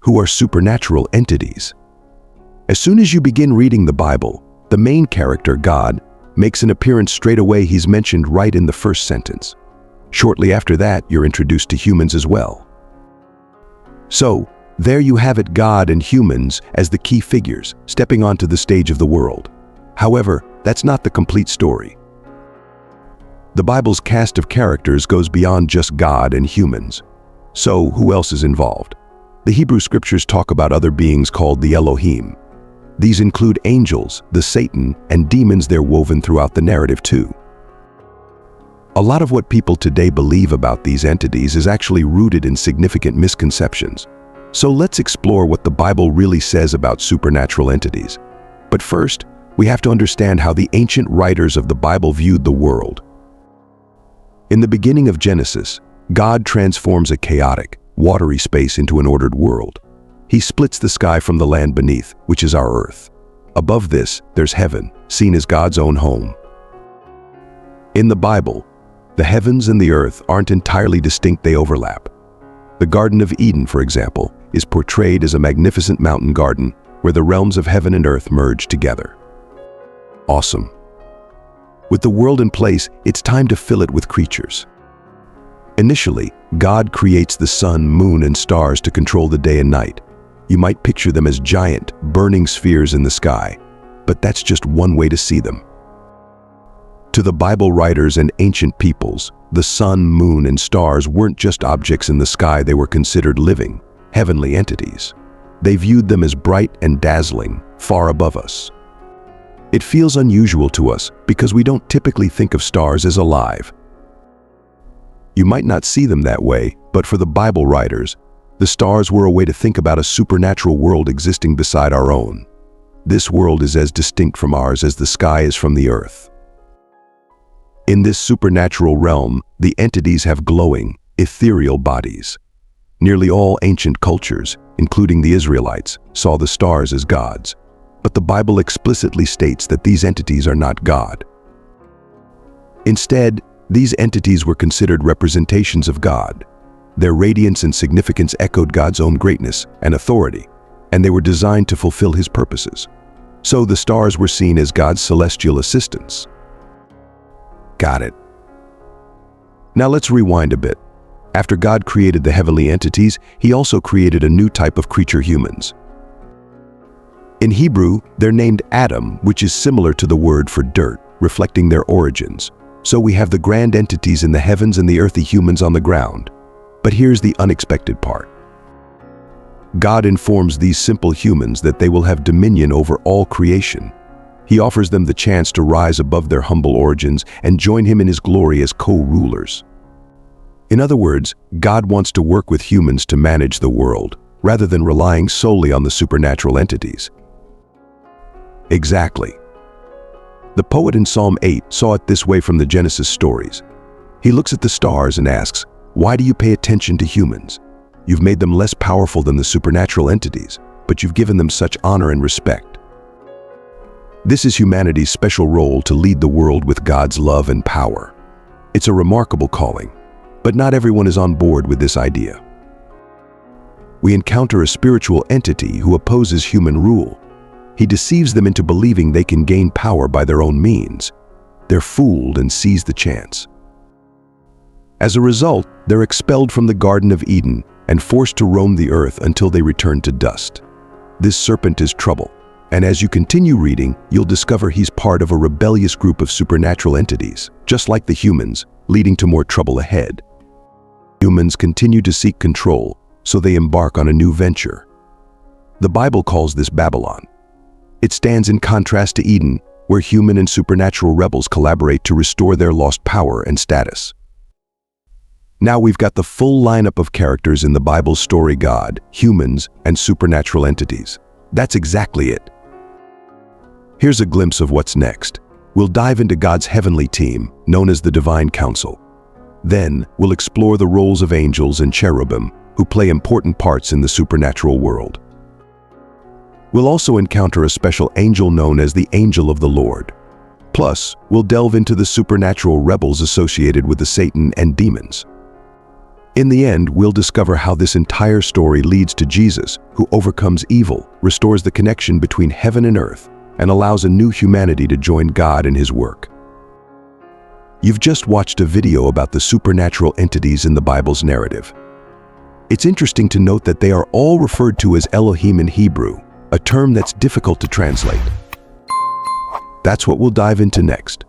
who are supernatural entities. As soon as you begin reading the Bible, the main character, God, makes an appearance straight away. He's mentioned right in the first sentence. Shortly after that, you're introduced to humans as well. So, there you have it, God and humans as the key figures, stepping onto the stage of the world. However, that's not the complete story. The Bible's cast of characters goes beyond just God and humans. So, who else is involved? The Hebrew scriptures talk about other beings called the Elohim. These include angels, the Satan, and demons. They're woven throughout the narrative too. A lot of what people today believe about these entities is actually rooted in significant misconceptions. So let's explore what the Bible really says about supernatural entities. But first, we have to understand how the ancient writers of the Bible viewed the world. In the beginning of Genesis, God transforms a chaotic, watery space into an ordered world. He splits the sky from the land beneath, which is our earth. Above this, there's heaven, seen as God's own home. In the Bible, the heavens and the earth aren't entirely distinct, they overlap. The Garden of Eden, for example, is portrayed as a magnificent mountain garden where the realms of heaven and earth merge together. Awesome. With the world in place, it's time to fill it with creatures. Initially, God creates the sun, moon, and stars to control the day and night. You might picture them as giant, burning spheres in the sky, but that's just one way to see them. To the Bible writers and ancient peoples, the sun, moon, and stars weren't just objects in the sky. They were considered living, heavenly entities. They viewed them as bright and dazzling, far above us. It feels unusual to us because we don't typically think of stars as alive. You might not see them that way, but for the Bible writers, the stars were a way to think about a supernatural world existing beside our own. This world is as distinct from ours as the sky is from the earth. In this supernatural realm, the entities have glowing, ethereal bodies. Nearly all ancient cultures, including the Israelites, saw the stars as gods. But the Bible explicitly states that these entities are not God. Instead, these entities were considered representations of God. Their radiance and significance echoed God's own greatness and authority, and they were designed to fulfill His purposes. So the stars were seen as God's celestial assistants. Got it. Now let's rewind a bit. After God created the heavenly entities, He also created a new type of creature, humans. In Hebrew, they're named Adam, which is similar to the word for dirt, reflecting their origins. So we have the grand entities in the heavens and the earthy humans on the ground. But here's the unexpected part. God informs these simple humans that they will have dominion over all creation. He offers them the chance to rise above their humble origins and join Him in His glory as co-rulers. In other words, God wants to work with humans to manage the world, rather than relying solely on the supernatural entities. Exactly. The poet in Psalm 8 saw it this way from the Genesis stories. He looks at the stars and asks, "Why do you pay attention to humans? You've made them less powerful than the supernatural entities, but you've given them such honor and respect." This is humanity's special role to lead the world with God's love and power. It's a remarkable calling, but not everyone is on board with this idea. We encounter a spiritual entity who opposes human rule. He deceives them into believing they can gain power by their own means. They're fooled and seize the chance. As a result, they're expelled from the Garden of Eden and forced to roam the earth until they return to dust. This serpent is trouble, and as you continue reading, you'll discover he's part of a rebellious group of supernatural entities, just like the humans, leading to more trouble ahead. Humans continue to seek control, so they embark on a new venture. The Bible calls this Babylon. It stands in contrast to Eden, where human and supernatural rebels collaborate to restore their lost power and status. Now we've got the full lineup of characters in the Bible's story: God, humans, and supernatural entities. That's exactly it. Here's a glimpse of what's next. We'll dive into God's heavenly team, known as the Divine Council. Then, we'll explore the roles of angels and cherubim, who play important parts in the supernatural world. We'll also encounter a special angel known as the Angel of the Lord. Plus, we'll delve into the supernatural rebels associated with the Satan and demons. In the end, we'll discover how this entire story leads to Jesus, who overcomes evil, restores the connection between heaven and earth, and allows a new humanity to join God in his work. You've just watched a video about the supernatural entities in the Bible's narrative. It's interesting to note that they are all referred to as Elohim in Hebrew, a term that's difficult to translate. That's what we'll dive into next.